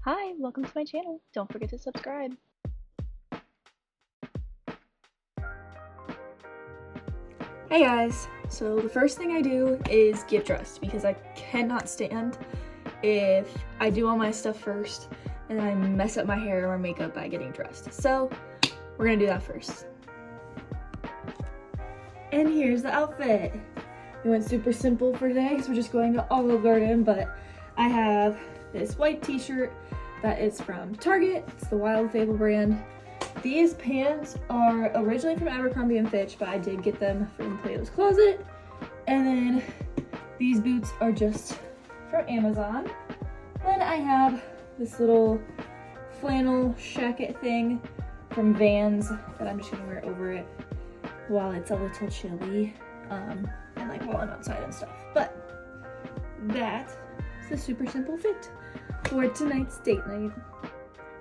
Hi, welcome to my channel. Don't forget to subscribe. Hey guys, so the first thing I do is get dressed because I cannot stand if I do all my stuff first and then I mess up my hair or makeup by getting dressed. So we're gonna do that first. And here's the outfit. We went super simple for today because we're just going to Olive Garden, but I have this white t-shirt that is from Target. It's the Wild Fable brand. These pants are originally from Abercrombie & Fitch, but I did get them from Plato's Closet. And then these boots are just from Amazon. Then I have this little flannel jacket thing from Vans that I'm just gonna wear over it while it's a little chilly, and like while I'm outside and stuff. But that is a super simple fit for tonight's date night.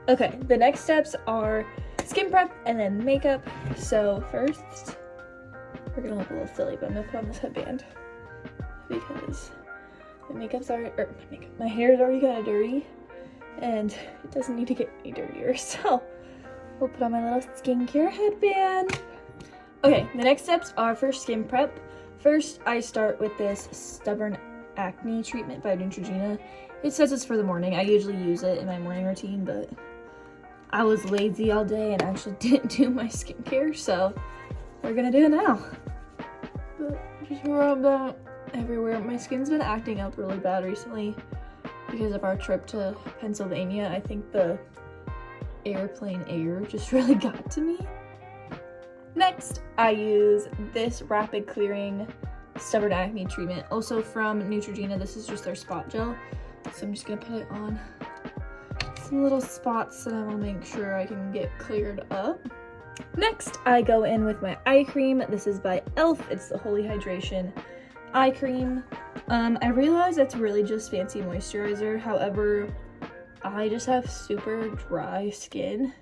Okay, the next steps are skin prep and then makeup. So first, we're gonna look a little silly, but I'm gonna put on this headband because my hair is already kind of dirty and it doesn't need to get any dirtier. So we'll put on my little skincare headband. Okay, the next steps are for skin prep. First, I start with this Stubborn Acne treatment by Neutrogena. It says it's for the morning. I usually use it in my morning routine, but I was lazy all day and actually didn't do my skincare, so we're gonna do it now. But just rub that everywhere. My skin's been acting up really bad recently because of our trip to Pennsylvania. I think the airplane air just really got to me. Next, I use this Rapid Clearing Stubborn Acne treatment, also from Neutrogena. This is just their spot gel, so I'm just gonna put it on some little spots that I want to make sure I can get cleared up. Next, I go in with my eye cream. This is by e.l.f. It's the Holy Hydration eye cream. I realize it's really just fancy moisturizer. However, I just have super dry skin,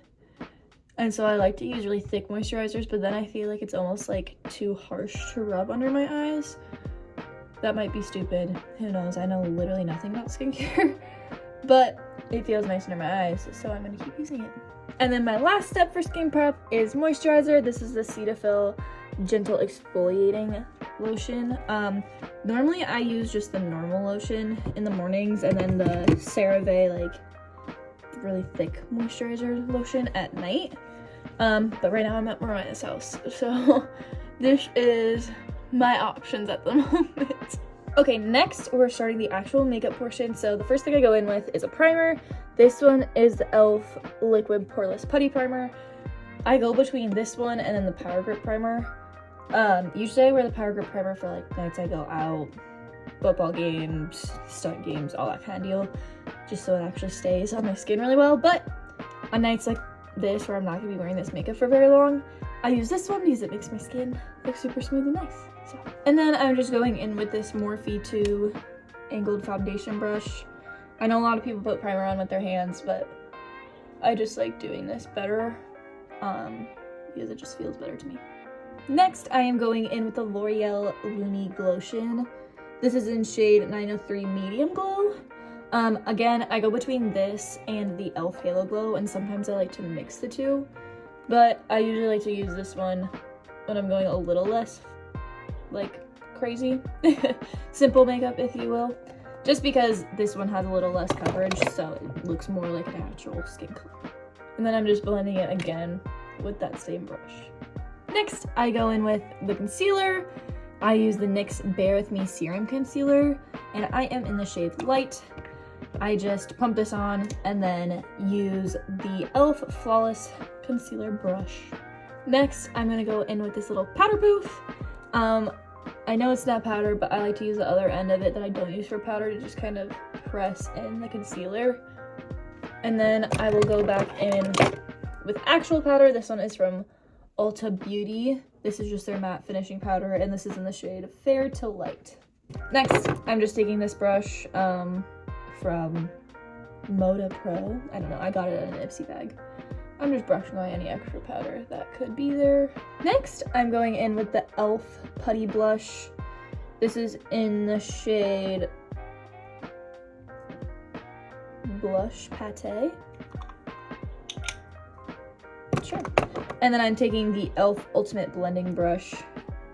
and so I like to use really thick moisturizers, but then I feel like it's almost like too harsh to rub under my eyes. That might be stupid. Who knows? I know literally nothing about skincare, but it feels nice under my eyes, so I'm gonna keep using it. And then my last step for skin prep is moisturizer. This is the Cetaphil Gentle Exfoliating Lotion. Normally I use just the normal lotion in the mornings and then the CeraVe like really thick moisturizer lotion at night. But right now I'm at Mariah's house, so this is my options at the moment. Okay, next we're starting the actual makeup portion. So the first thing I go in with is a primer. This one is the e.l.f. Liquid Poreless Putty Primer. I go between this one and then the Power Grip Primer. Usually I wear the Power Grip Primer for like nights I go out, football games, stunt games, all that kind of deal, just so it actually stays on my skin really well. But on nights like this where I'm not gonna be wearing this makeup for very long, I use this one because it makes my skin look super smooth and nice. And then I'm just going in with this Morphe 2 angled foundation brush. I know a lot of people put primer on with their hands, but I just like doing this better because it just feels better to me. Next, I am going in with the L'Oreal Lumi Glotion. This is in shade 903 Medium Glow. Again, I go between this and the e.l.f. Halo Glow, and sometimes I like to mix the two, but I usually like to use this one when I'm going a little less like crazy simple makeup, if you will, just because this one has a little less coverage, so it looks more like a natural skin color. And then I'm just blending it again with that same brush. Next, I go in with the concealer. I use the NYX Bare With Me Serum Concealer, and I am in the shade Light. I just pump this on and then use the e.l.f. Flawless Concealer brush. Next, I'm gonna go in with this little powder poof. I know it's not powder, but I like to use the other end of it that I don't use for powder to just kind of press in the concealer. And then I will go back in with actual powder. This one is from Ulta Beauty. This is just their matte finishing powder, and this is in the shade Fair to Light. Next, I'm just taking this brush from Moda Pro. I don't know, I got it in an Ipsy bag. I'm just brushing away any extra powder that could be there. Next, I'm going in with the e.l.f. Putty Blush. This is in the shade blush pate. Sure. And then I'm taking the e.l.f. Ultimate Blending Brush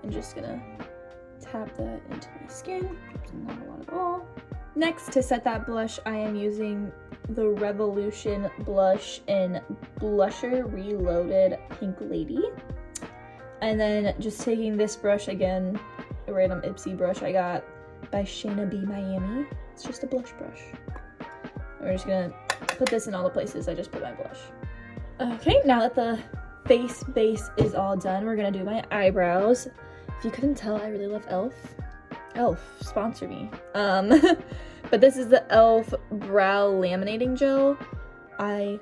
and just gonna tap that into my skin. Not a lot at all. Next, to set that blush, I am using the Revolution Blush in Blusher Reloaded Pink Lady. And then just taking this brush again, a random Ipsy brush I got by Shayna B. Miami. It's just a blush brush. We're just gonna put this in all the places I just put my blush. Okay, now that the face base is all done, we're gonna do my eyebrows. If you couldn't tell, I really love e.l.f. e.l.f. sponsor me. But this is the e.l.f. Brow Laminating Gel. I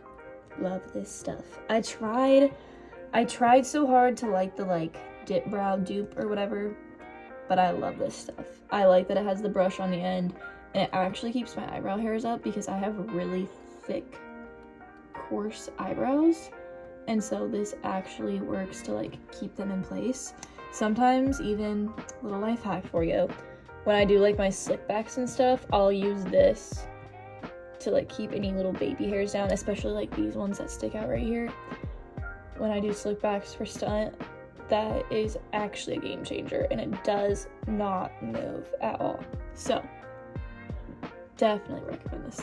love this stuff. I tried so hard to like the dip brow dupe or whatever, but I love this stuff. I like that it has the brush on the end, and it actually keeps my eyebrow hairs up because I have really thick, coarse eyebrows, and so this actually works to keep them in place. Sometimes, even little life hack for you, when I do my slick backs and stuff, I'll use this to keep any little baby hairs down, especially these ones that stick out right here. When I do slick backs for stunt, that is actually a game changer, and it does not move at all. So definitely recommend this.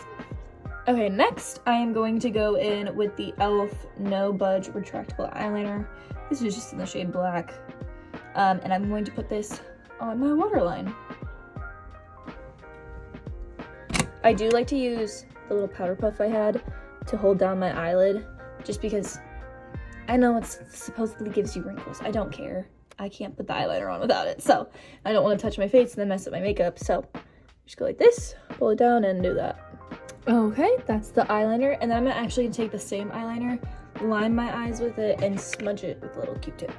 Okay, next I am going to go in with the e.l.f. No Budge Retractable Eyeliner. This is just in the shade Black. And I'm going to put this on my waterline. I do like to use the little powder puff I had to hold down my eyelid, just because I know it supposedly gives you wrinkles. I don't care. I can't put the eyeliner on without it, so I don't want to touch my face and then mess up my makeup, so just go like this, pull it down, and do that. Okay, that's the eyeliner, and then I'm actually going to take the same eyeliner, line my eyes with it, and smudge it with a little Q-tip.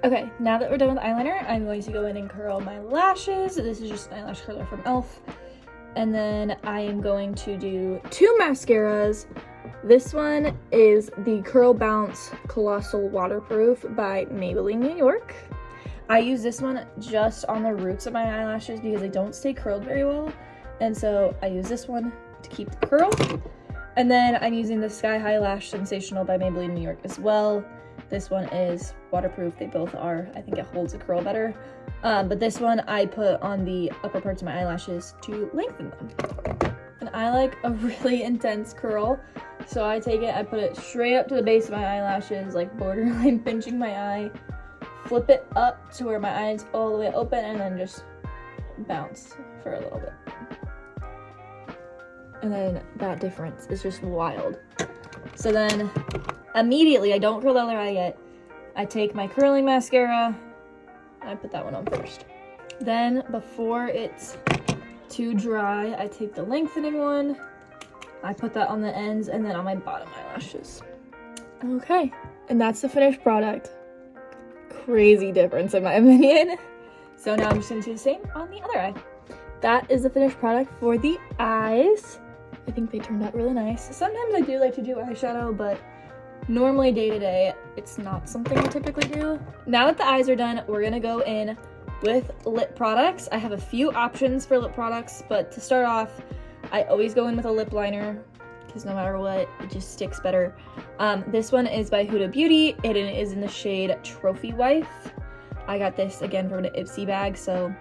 Okay, now that we're done with eyeliner, I'm going to go in and curl my lashes. This is just an eyelash curler from e.l.f. And then I am going to do 2 mascaras. This one is the Curl Bounce Colossal Waterproof by Maybelline New York. I use this one just on the roots of my eyelashes because they don't stay curled very well. And so I use this one to keep the curl. And then I'm using the Sky High Lash Sensational by Maybelline New York as well. This one is waterproof. They both are. I think it holds the curl better. But this one I put on the upper parts of my eyelashes to lengthen them. And I like a really intense curl. So I take it, I put it straight up to the base of my eyelashes, borderline pinching my eye. Flip it up to where my eye's all the way open, and then just bounce for a little bit. And then that difference is just wild. So then immediately, I don't curl the other eye yet. I take my curling mascara, and I put that one on first. Then before it's too dry, I take the lengthening one, I put that on the ends, and then on my bottom eyelashes. Okay, and that's the finished product. Crazy difference in my opinion. So now I'm just gonna do the same on the other eye. That is the finished product for the eyes. I think they turned out really nice. Sometimes I do like to do eyeshadow, but normally day to day, it's not something I typically do. Now that the eyes are done, we're gonna go in with lip products. I have a few options for lip products, but to start off, I always go in with a lip liner because no matter what, it just sticks better. This one is by Huda Beauty. It is in the shade Trophy Wife. I got this again from an Ipsy bag, so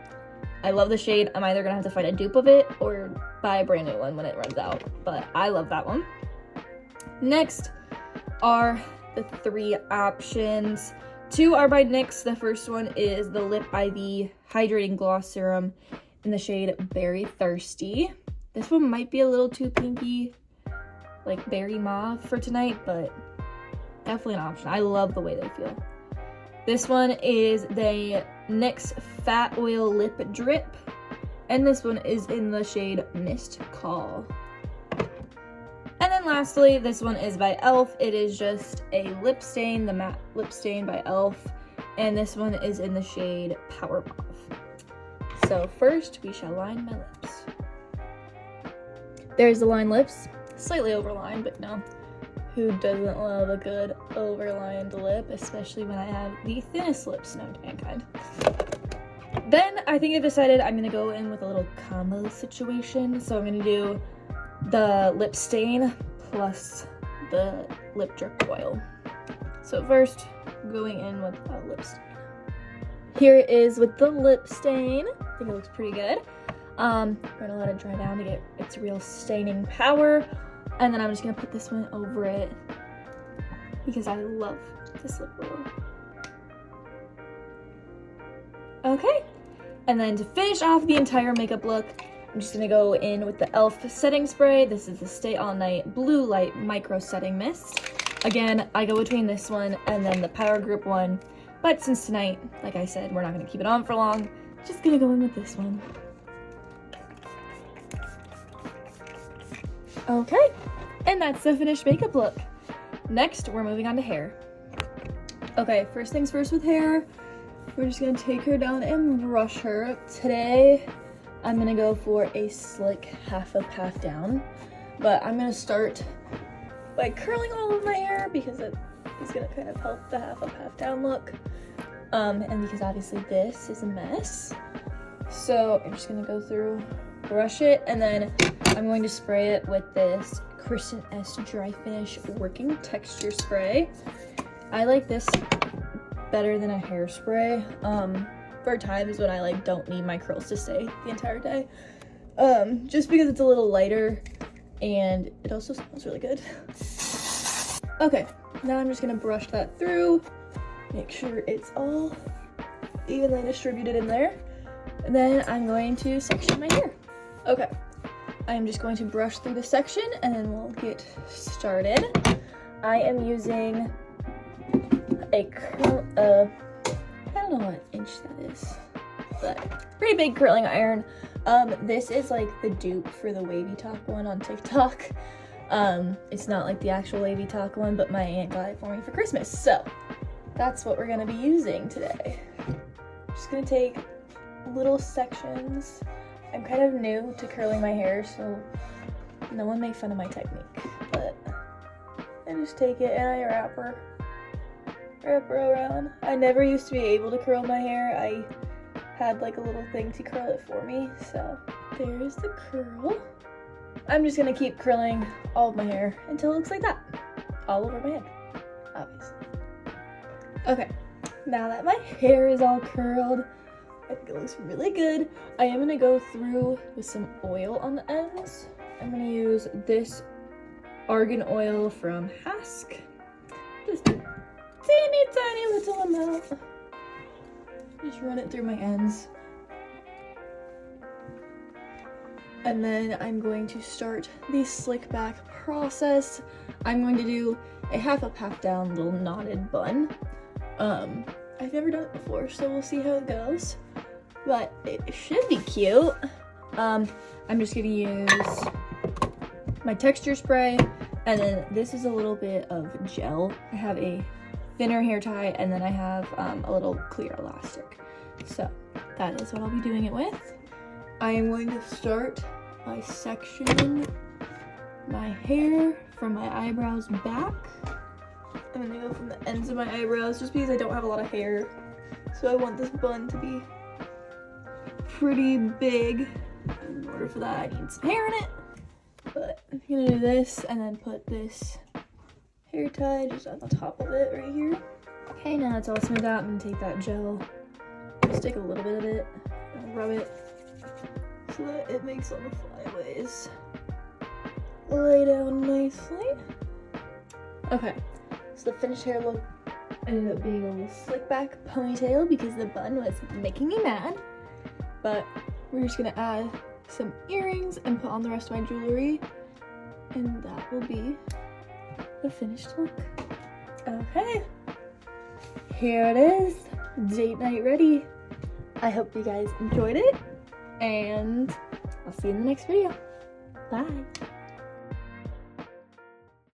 I love the shade. I'm either gonna have to find a dupe of it or buy a brand new one when it runs out, but I love that one. Next are the 3 options. 2 are by NYX. The first one is the Lip IV Hydrating Gloss Serum in the shade Berry Thirsty. This one might be a little too pinky, like berry mauve for tonight, but definitely an option. I love the way they feel. This one is the NYX Fat Oil Lip Drip, and this one is in the shade Mist Call. And then lastly, this one is by e.l.f. It is just a lip stain, the matte lip stain by e.l.f. And this one is in the shade Power Mauve. So first, we shall line my lips. There's the lined lips. Slightly overlined, but no. Who doesn't love a good overlined lip, especially when I have the thinnest lips known to mankind. Then I think I've decided I'm gonna go in with a little combo situation. So I'm gonna do the lip stain plus the lip drip oil. So first, going in with a lip stain. Here it is with the lip stain. I think it looks pretty good. We're gonna let it dry down to get its real staining power. And then I'm just gonna put this one over it because I love this lip oil. Okay, and then to finish off the entire makeup look, I'm just gonna go in with the e.l.f. setting spray. This is the Stay All Night Blue Light Micro Setting Mist. Again, I go between this one and then the Power Grip one, but since tonight, like I said, we're not gonna keep it on for long, just gonna go in with this one. Okay, and that's the finished makeup look. Next, we're moving on to hair. Okay, first things first with hair, we're just gonna take her down and brush her. Today, I'm gonna go for a slick half up, half down, but I'm gonna start by curling all of my hair because it is gonna kind of help the half up, half down look. And because obviously this is a mess. So I'm just gonna go through, brush it, and then I'm going to spray it with this Kristen S Dry Finish Working Texture Spray. I like this better than a hairspray for times when I don't need my curls to stay the entire day. Just because it's a little lighter and it also smells really good. Okay, now I'm just gonna brush that through, make sure it's all evenly distributed in there, and then I'm going to section my hair. Okay, I'm just going to brush through the section and then we'll get started. I am using a I don't know what inch that is, but pretty big curling iron. This is like the dupe for the Wavy Talk one on TikTok. It's not like the actual Wavy Talk one, but my aunt got it for me for Christmas, so that's what we're gonna be using today. Just gonna take little sections. I'm kind of new to curling my hair, so no one make fun of my technique, but I just take it and I wrap her around. I never used to be able to curl my hair. I had like a little thing to curl it for me, so there's the curl. I'm just gonna keep curling all of my hair until it looks like that, all over my head, obviously. Okay, now that my hair is all curled, I think it looks really good. I am gonna go through with some oil on the ends. I'm gonna use this argan oil from Hask. Just a tiny little amount. Just run it through my ends. And then I'm going to start the slick back process. I'm going to do a half up, half down little knotted bun. I've never done it before, so we'll see how it goes. But it should be cute. I'm just gonna use my texture spray, and then this is a little bit of gel. I have a thinner hair tie, and then I have a little clear elastic. So that is what I'll be doing it with. I am going to start by sectioning my hair from my eyebrows back. I'm gonna go from the ends of my eyebrows just because I don't have a lot of hair. So I want this bun to be pretty big. In order for that, I need some hair in it. But I'm gonna do this and then put this hair tie just on the top of it right here. Okay, now it's all smoothed out. I'm gonna take that gel, just take a little bit of it, and rub it so that it makes all the flyaways lay down nicely. Okay, so the finished hair look ended up being a little slick back ponytail because the bun was making me mad. But we're just gonna add some earrings and put on the rest of my jewelry, and that will be the finished look. Okay, here it is, date night ready. I hope you guys enjoyed it, and I'll see you in the next video. Bye.